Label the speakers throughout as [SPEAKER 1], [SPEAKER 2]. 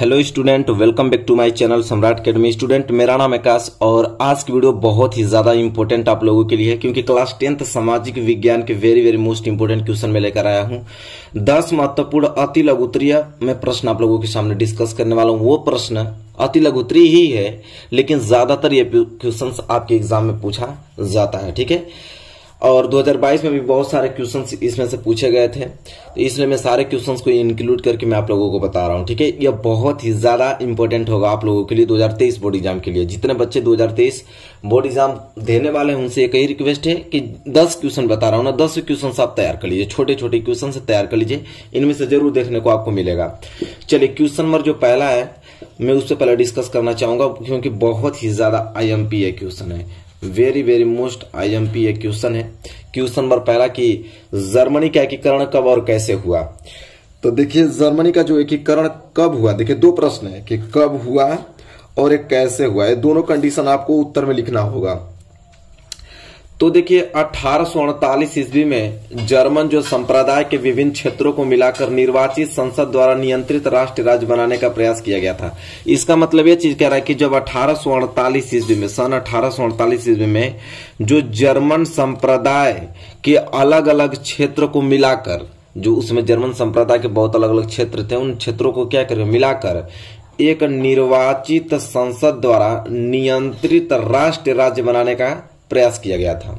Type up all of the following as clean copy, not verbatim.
[SPEAKER 1] Hello student, welcome back to my channel Samrat Academy. Student, मेरा नाम आकाश और आज की वीडियो बहुत ही ज्यादा इंपॉर्टेंट आप लोगों के लिए है, क्योंकि क्लास 10th सामाजिक विज्ञान के वेरी मोस्ट इंपॉर्टेंट क्वेश्चन में लेकर आया हूं। 10 महत्वपूर्ण अति लघु उत्तरीय में प्रश्न आप लोगों के सामने डिस्कस करने वाला हूं। वो प्रश्न अति लघु उत्तरीय ही है, लेकिन ज्यादातर ये क्वेश्चन आपके एग्जाम में पूछा जाता है। ठीक है, और 2022 में भी बहुत सारे क्वेश्चंस इसमें से पूछे गए थे, तो इसलिए मैं सारे क्वेश्चंस को इंक्लूड करके मैं आप लोगों को बता रहा हूं। ठीक है, यह बहुत ही ज्यादा इंपॉर्टेंट होगा आप लोगों के लिए 2023 बोर्ड एग्जाम के लिए। जितने बच्चे 2023 बोर्ड एग्जाम देने वाले हैं उनसे एक ही रिक्वेस्ट है कि 10 क्वेश्चन बता रहा हूं ना, 10 क्वेश्चन आप तैयार कर लीजिए, छोटे छोटे क्वेश्चन से तैयार कर लीजिए, इनमें से जरूर देखने को आपको मिलेगा। चलिए, क्वेश्चन नंबर जो पहला है मैं उससे पहले डिस्कस करना चाहूंगा, क्योंकि बहुत ही ज्यादा IMP क्वेश्चन है, वेरी मोस्ट IMP क्वेश्चन है। क्वेश्चन नंबर पहला कि जर्मनी का एकीकरण कब और कैसे हुआ। तो देखिए, जर्मनी का जो एकीकरण कब हुआ, देखिए दो प्रश्न है कि कब हुआ और एक कैसे हुआ। ये दोनों कंडीशन आपको उत्तर में लिखना होगा। तो देखिए, 1848 ईस्वी में जर्मन जो संप्रदाय के विभिन्न क्षेत्रों को मिलाकर निर्वाचित संसद द्वारा नियंत्रित राष्ट्र राज्य बनाने का प्रयास किया गया था। इसका मतलब ये चीज कह रहा है कि जब 1848 ईस्वी में, सन 1848 ईस्वी में जो जर्मन संप्रदाय के अलग अलग क्षेत्र को मिलाकर, जो उसमें जर्मन संप्रदाय के बहुत अलग अलग क्षेत्र थे, उन क्षेत्रों को क्या करें, मिलाकर एक निर्वाचित संसद द्वारा नियंत्रित राष्ट्र राज्य बनाने का प्रयास किया गया था।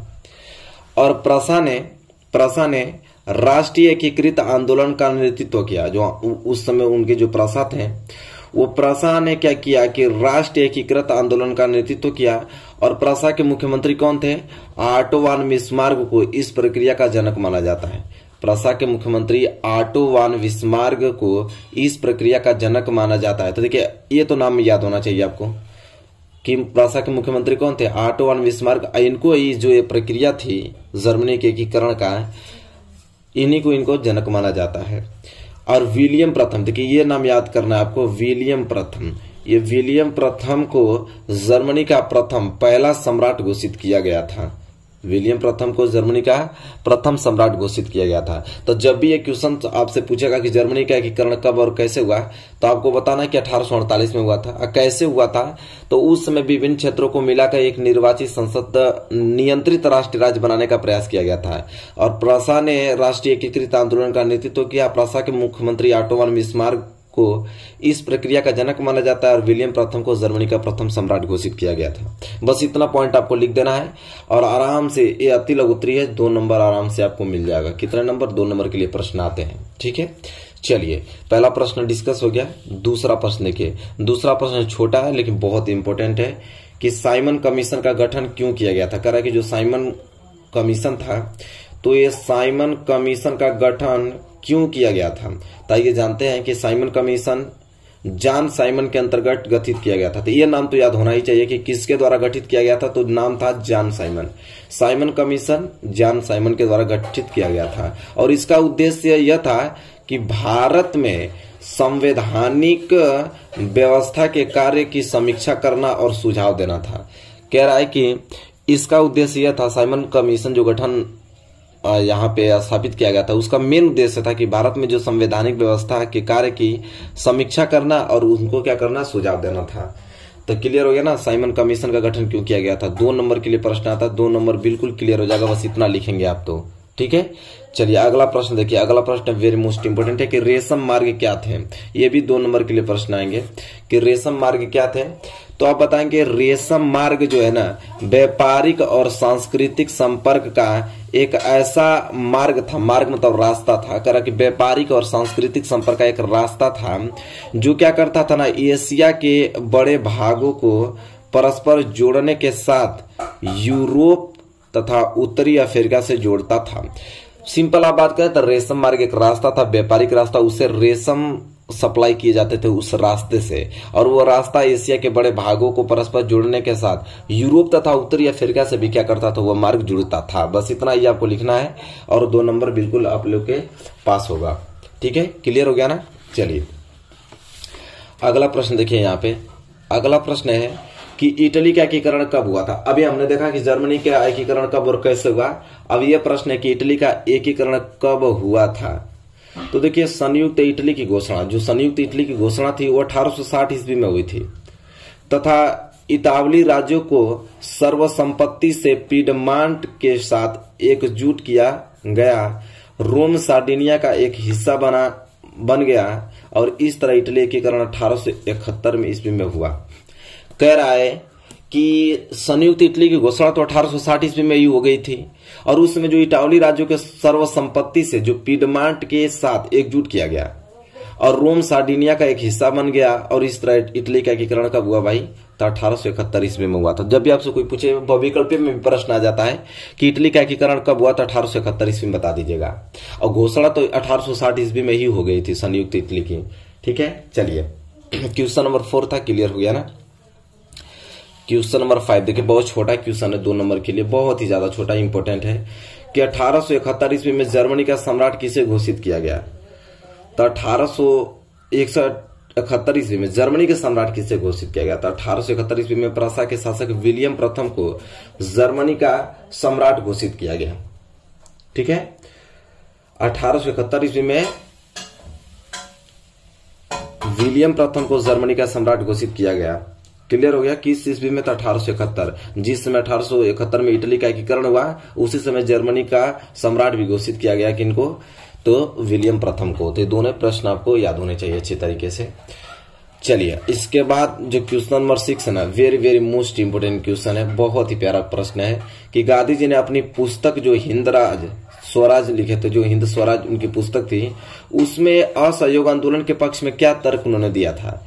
[SPEAKER 1] और प्रसा ने राष्ट्रीय एकीकृत आंदोलन का नेतृत्व किया। जो उस समय उनके जो प्रसा थे, वो प्रसा ने क्या किया कि राष्ट्रीय एकीकृत आंदोलन का नेतृत्व किया। और प्रसा के मुख्यमंत्री कौन थे, ऑटो वान बिस्मार्क को इस प्रक्रिया का जनक माना जाता है। प्रसा के मुख्यमंत्री ऑटो वान बिस्मार्क को इस प्रक्रिया का जनक माना जाता है। तो देखिए, ये तो नाम याद होना चाहिए आपको कि प्रसा के मुख्यमंत्री कौन थे, ऑटो वान बिस्मार्क। इनको ही जो ये प्रक्रिया थी जर्मनी के एकीकरण का, इन्हीं को इनको जनक माना जाता है। और विलियम प्रथम, देखिए ये नाम याद करना है आपको, विलियम प्रथम। ये विलियम प्रथम को जर्मनी का पहला सम्राट घोषित किया गया था। विलियम प्रथम को जर्मनी का प्रथम सम्राट घोषित किया गया था। तो जब भी ये क्वेश्चन आपसे पूछेगा कि जर्मनी का एकीकरण कब और कैसे हुआ, तो आपको बताना है कि 1848 में हुआ था। और कैसे हुआ था, तो उस समय विभिन्न क्षेत्रों को मिलाकर एक निर्वाचित संसद नियंत्रित राष्ट्र राज्य बनाने का प्रयास किया गया था। और प्रसा ने राष्ट्रीय एकीकृत आंदोलन का नेतृत्व किया। प्रसा के मुख्यमंत्री ऑटो वान बिस्मार्क को इस प्रक्रिया का जनक माना जाता है। और विलियम प्रथम को जर्मनी का प्रथम सम्राट घोषित किया गया था। बस इतना पॉइंट आपको लिख देना है और आराम से, ये अति लघु उत्तरीय है, 2 नंबर आराम से आपको मिल जाएगा। कितने नंबर, 2 नंबर के लिए प्रश्न आते हैं। ठीक है, चलिए पहला प्रश्न डिस्कस हो गया। दूसरा प्रश्न देखिए, दूसरा प्रश्न छोटा है लेकिन बहुत इंपॉर्टेंट है कि साइमन कमीशन का गठन क्यों किया गया था। कह रहा है कि जो साइमन कमीशन था, तो ये साइमन कमीशन का गठन क्यों किया गया था। तो ये जानते हैं कि साइमन कमीशन जॉन साइमन के अंतर्गत गठित किया गया था। तो ये नाम तो याद होना ही चाहिए कि किसके द्वारा गठित किया गया था। तो नाम था John Simon. Simon commission John Simon के द्वारा गठित किया गया था। और इसका उद्देश्य यह था कि भारत में संवैधानिक व्यवस्था के कार्य की समीक्षा करना और सुझाव देना था। कह रहा है कि इसका उद्देश्य यह था, साइमन कमीशन जो गठन यहाँ पे स्थापित किया गया था, उसका मेन उद्देश्य था कि भारत में जो संवैधानिक व्यवस्था के कार्य की समीक्षा करना और उनको क्या करना, सुझाव देना था। तो क्लियर हो गया ना, साइमन कमीशन का गठन क्यों किया गया था। 2 नंबर के लिए प्रश्न आता है, 2 नंबर बिल्कुल क्लियर हो जाएगा, बस इतना लिखेंगे आप तो। ठीक है, चलिए अगला प्रश्न देखिए। अगला प्रश्न वेरी मोस्ट इंपोर्टेंट है कि रेशम मार्ग क्या थे। ये भी 2 नंबर के लिए प्रश्न आएंगे कि रेशम मार्ग क्या थे। तो आप बताएंगे रेशम मार्ग जो है ना, व्यापारिक और सांस्कृतिक संपर्क का एक ऐसा मार्ग था, मार्ग मतलब रास्ता था। कह रहा कि व्यापारिक और सांस्कृतिक संपर्क का एक रास्ता था जो क्या करता था ना, एशिया के बड़े भागों को परस्पर जोड़ने के साथ यूरोप तथा उत्तरी अफ्रीका से जोड़ता था। सिंपल आप बात करें तो रेशम मार्ग एक रास्ता था, व्यापारिक रास्ता, उससे रेशम सप्लाई किए जाते थे उस रास्ते से। और वो रास्ता एशिया के बड़े भागों को परस्पर जोड़ने के साथ यूरोप तथा उत्तरी अफ्रीका से भी क्या करता था, वो मार्ग जुड़ता था। बस इतना ही आपको लिखना है और 2 नंबर बिल्कुल आप लोग के पास होगा। ठीक है, क्लियर हो गया ना। चलिए अगला प्रश्न देखिए। यहाँ पे अगला प्रश्न है कि इटली का एकीकरण कब हुआ था। अभी हमने देखा कि जर्मनी का एकीकरण कब और कैसे हुआ। अब यह प्रश्न है कि इटली का एकीकरण कब हुआ था। तो देखिए संयुक्त इटली की घोषणा, जो संयुक्त इटली की घोषणा थी वो 1860 ईस्वी में हुई थी तथा इतावली राज्यों को सर्वसंपत्ति से पीडमांट के साथ एकजुट किया गया। रोम सार्डिनिया का एक हिस्सा बन गया और इस तरह इटली एकीकरण 1871 में ईस्वी में हुआ। कह रहा है कि संयुक्त इटली की घोषणा तो 1860 ईस्वी में ही हो गई थी और उसमें जो इटावली राज्यों के सर्वसंपत्ति से जो पीडमांट के साथ एकजुट किया गया और रोम सार्डिनिया का एक हिस्सा बन गया और इस तरह इटली का एकीकरण कब हुआ भाई, तो 1871 ईस्वी में हुआ था। जब भी आपसे कोई पूछे विकल्प में भी प्रश्न आ जाता है कि इटली का एकीकरण कब हुआ, तो 1871 ईस्वी में बता दीजिएगा और घोषणा तो 1860 ईस्वी में ही हो गई थी संयुक्त इटली की। ठीक है, चलिए क्वेश्चन नंबर 4 था, क्लियर हो गया ना। क्वेश्चन नंबर 5 देखिए, बहुत छोटा क्वेश्चन है, 2 नंबर के लिए, बहुत ही ज्यादा छोटा, इंपॉर्टेंट है कि 1871 ईस्वी में जर्मनी का सम्राट किसे घोषित किया गया। तो 1871 ईस्वी में जर्मनी के सम्राट किसे घोषित किया गया था। 1871 ईस्वी में प्रशा के शासक विलियम प्रथम को जर्मनी का सम्राट घोषित किया गया। ठीक है, 1871 ईस्वी में विलियम प्रथम को जर्मनी का सम्राट घोषित किया गया। क्लियर हो गया। किस ईस्वी में था, 1871। जिस समय 1871 में इटली का एकीकरण हुआ उसी समय जर्मनी का सम्राट भी घोषित किया गया। किनको, तो विलियम प्रथम को। तो दोनों प्रश्न आपको याद होने चाहिए अच्छी तरीके से। चलिए इसके बाद जो क्वेश्चन नंबर 6 है ना, very very most important question है, बहुत ही प्यारा प्रश्न है कि गांधी जी ने अपनी पुस्तक जो हिंद स्वराज लिखे थे, जो हिंद स्वराज उनकी पुस्तक थी, उसमें असहयोग आंदोलन के पक्ष में क्या तर्क उन्होंने दिया था।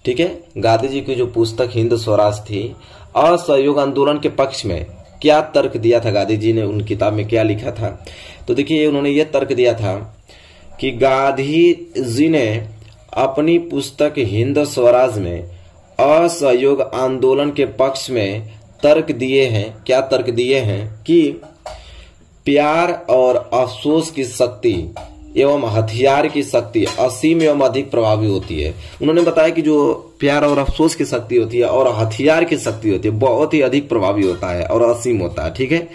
[SPEAKER 1] ठीक है, गांधी जी की जो पुस्तक हिंद स्वराज थी, असहयोग आंदोलन के पक्ष में क्या तर्क दिया था गांधी जी ने, उन किताब में क्या लिखा था। तो देखिए उन्होंने ये तर्क दिया था कि गांधी जी ने अपनी पुस्तक हिंद स्वराज में असहयोग आंदोलन के पक्ष में तर्क दिए हैं। क्या तर्क दिए हैं कि प्यार और अफसोस की शक्ति एवं हथियार की शक्ति असीम एवं अधिक प्रभावी होती है। उन्होंने बताया कि जो प्यार और अफसोस की शक्ति होती है और हथियार की शक्ति होती है बहुत ही अधिक प्रभावी होता है और असीम होता है। ठीक है,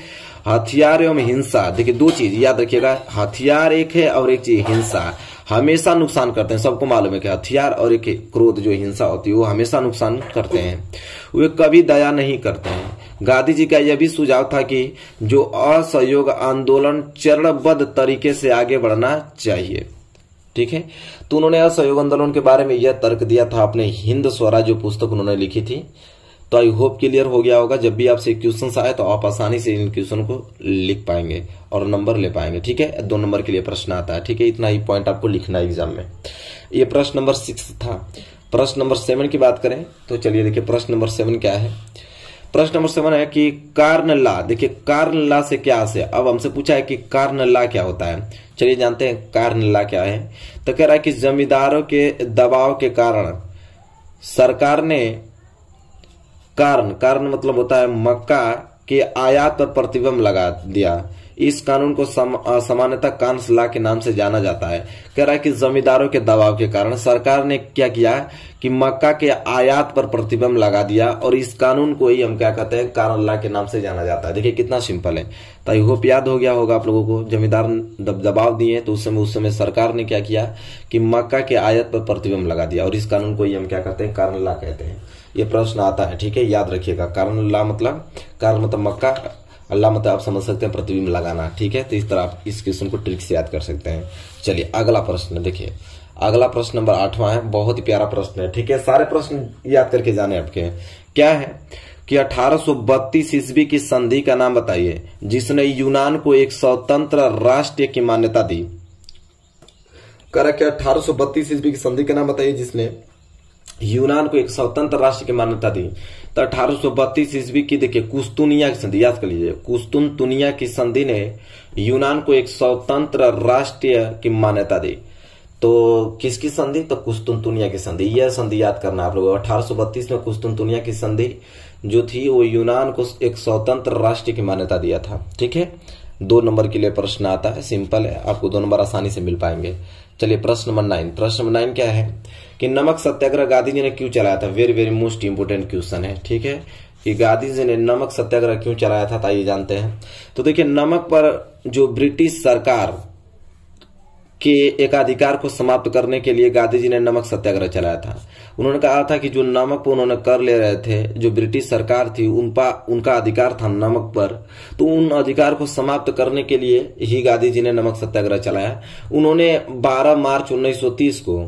[SPEAKER 1] हथियार एवं हिंसा, देखिए 2 चीज याद रखिएगा, हथियार एक है और एक चीज हिंसा, हमेशा नुकसान करते हैं। सबको मालूम है कि हथियार और एक क्रोध जो हिंसा होती है वो हमेशा नुकसान करते हैं, वे कभी दया नहीं करते हैं। गांधी जी का यह भी सुझाव था कि जो असहयोग आंदोलन चरणबद्ध तरीके से आगे बढ़ना चाहिए। ठीक है, तो उन्होंने असहयोग आंदोलन के बारे में यह तर्क दिया था अपने हिंद स्वराज जो पुस्तक उन्होंने लिखी थी। तो आई होप क्लियर हो गया होगा। जब भी आपसे क्वेश्चन आए तो आप आसानी से इन क्वेश्चन को लिख पाएंगे और नंबर ले पाएंगे। ठीक है, 2 नंबर के लिए प्रश्न आता है। ठीक है, इतना ही पॉइंट आपको लिखना है एग्जाम में। ये प्रश्न नंबर 6 था। प्रश्न नंबर 7 की बात करें तो चलिए देखिए प्रश्न नंबर 7 क्या है। प्रश्न नंबर 7 है कि कार्न लॉ, देखिए कार्न लॉ से क्या आशय। अब हमसे पूछा है कि कार्न लॉ क्या होता है, चलिए जानते हैं कार्न लॉ क्या है। तो कह रहा है कि जमींदारों के दबाव के कारण सरकार ने कारण मतलब होता है मक्का के आयात पर प्रतिबंध लगा दिया। इस कानून को सामान्यतः कार्न्स लॉ के नाम से जाना जाता है। कह रहा है कि जमींदारों के दबाव के कारण सरकार ने क्या किया कि मक्का के आयात पर प्रतिबंध लगा दिया और इस कानून को ही हम क्या कहते हैं, कार्न लॉ के नाम से जाना जाता है। देखिए कितना सिंपल है। तो आई होप याद हो गया होगा आप लोगों को। जमींदार दबाव दिए तो उस समय सरकार ने क्या किया कि मक्का के आयात पर प्रतिबंध लगा दिया और इस कानून को ही हम क्या कहते हैं, कार्न लॉ कहते हैं। ये प्रश्न आता है। ठीक है, याद रखिएगा। कार्न लॉ मतलब, कार्न मतलब मक्का, अल्लाह मतलब आप समझ सकते हैं प्रतिबिंब लगाना। ठीक है, तो इस तरह आप इस क्वेश्चन को ट्रिक से याद कर सकते हैं। चलिए अगला प्रश्न देखिए। अगला प्रश्न नंबर 8वां है, बहुत ही प्यारा प्रश्न है। ठीक है, सारे प्रश्न याद करके जाने आपके। क्या है कि 1832 ईस्वी की संधि का नाम बताइए जिसने यूनान को एक स्वतंत्र राष्ट्र की मान्यता दी। कह क्या 1832 ईस्वी की संधि का नाम बताइए जिसने यूनान को एक स्वतंत्र राष्ट्र की मान्यता दी। तो 1832 ईस्वी की देखिए कुस्तुनिया की संधि, याद कर लीजिए, कुस्तुनतुनिया की संधि ने यूनान को एक स्वतंत्र राष्ट्र की मान्यता दी। तो किसकी संधि, तो कुस्तुनतुनिया की संधि। यह संधि याद करना आप लोगों को। 1832 में कुस्तुनतुनिया की संधि जो थी वो यूनान को एक स्वतंत्र राष्ट्र की मान्यता दिया था। ठीक है, 2 नंबर के लिए प्रश्न आता है, सिंपल है, आपको 2 नंबर आसानी से मिल पाएंगे। चलिए प्रश्न नंबर 9। प्रश्न नंबर 9 क्या है कि नमक सत्याग्रह गांधी जी ने क्यों चलाया था। Very very most important question है। ठीक है, कि गांधी जी ने नमक सत्याग्रह क्यों चलाया था, आइए जानते हैं। तो देखिए नमक पर जो ब्रिटिश सरकार के एकाधिकार को समाप्त करने के लिए गांधी जी ने नमक सत्याग्रह चलाया था। उन्होंने कहा था कि जो नमक पर उन्होंने कर ले रहे थे, जो ब्रिटिश सरकार थी उनका अधिकार था नमक पर, तो उन अधिकार को समाप्त करने के लिए ही गांधी जी ने नमक सत्याग्रह चलाया। उन्होंने 12 मार्च 1930 को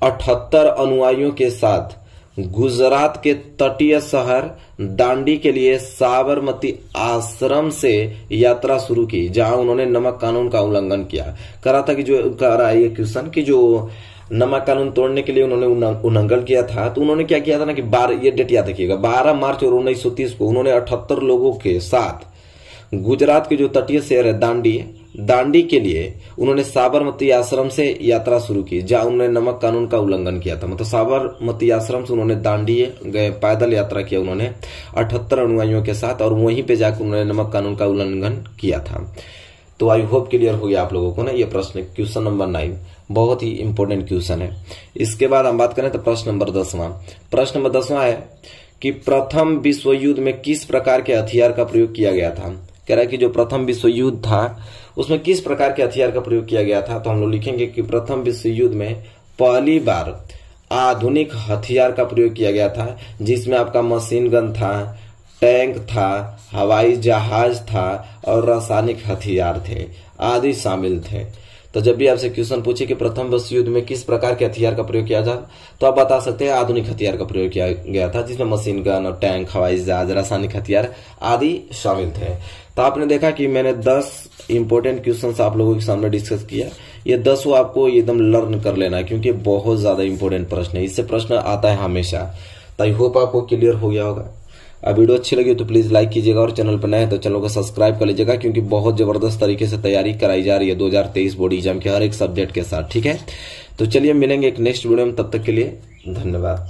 [SPEAKER 1] 78 अनुयायियों के साथ गुजरात के तटीय शहर दांडी के लिए साबरमती आश्रम से यात्रा शुरू की, जहां उन्होंने नमक कानून का उल्लंघन किया। करा था कि जो कह रहा है ये क्वेश्चन कि जो नमक कानून तोड़ने के लिए उन्होंने उल्लंघन किया था, तो उन्होंने क्या किया था ना कि ये डेट याद रखिएगा, 12 मार्च और 1930 को उन्होंने 78 लोगों के साथ गुजरात के जो तटीय शहर है दांडी के लिए उन्होंने साबरमती आश्रम से यात्रा शुरू की, जहां उन्होंने नमक कानून का उल्लंघन किया था। मतलब साबरमती आश्रम से उन्होंने दांडी गए, पैदल यात्रा किया उन्होंने 78 अनुयायियों के साथ, और वहीं पे जाकर उन्होंने नमक कानून का उल्लंघन किया था। तो आई होप क्लियर हो गया आप लोगों को ना ये प्रश्न, क्वेश्चन नंबर 9 बहुत ही इंपॉर्टेंट क्वेश्चन है। इसके बाद हम बात करें तो प्रश्न नंबर 10वां। प्रश्न नंबर 10वां है कि प्रथम विश्व युद्ध में किस प्रकार के हथियार का प्रयोग किया गया था। कह रहा है कि जो प्रथम विश्व युद्ध था उसमें किस प्रकार के हथियार का प्रयोग किया गया था। तो हम लोग लिखेंगे कि प्रथम विश्व युद्ध में पहली बार आधुनिक हथियार का प्रयोग किया गया था, जिसमें आपका मशीन गन था, टैंक था, हवाई जहाज था और रासायनिक हथियार थे आदि शामिल थे। तो जब भी आपसे क्वेश्चन पूछे कि प्रथम विश्व युद्ध में किस प्रकार के हथियार का प्रयोग किया था, तो आप बता सकते हैं आधुनिक हथियार का प्रयोग किया गया था, जिसमें मशीन गन और टैंक, हवाई जहाज, रासायनिक हथियार आदि शामिल थे। तो आपने देखा कि मैंने 10 इंपॉर्टेंट क्वेश्चंस आप लोगों के सामने डिस्कस किया। ये 10 आपको एकदम लर्न कर लेना है, क्योंकि बहुत ज्यादा इंपॉर्टेंट प्रश्न है, इससे प्रश्न आता है हमेशा। तो आई होप आपको क्लियर हो गया होगा। अब वीडियो अच्छी लगी तो प्लीज लाइक कीजिएगा, और चैनल पर नए हैं तो चैनल को सब्सक्राइब कर लीजिएगा, क्योंकि बहुत जबरदस्त तरीके से तैयारी कराई जा रही है 2023 बोर्ड एग्जाम के हर एक सब्जेक्ट के साथ। ठीक है, तो चलिए मिलेंगे एक नेक्स्ट वीडियो में, तब तक के लिए धन्यवाद।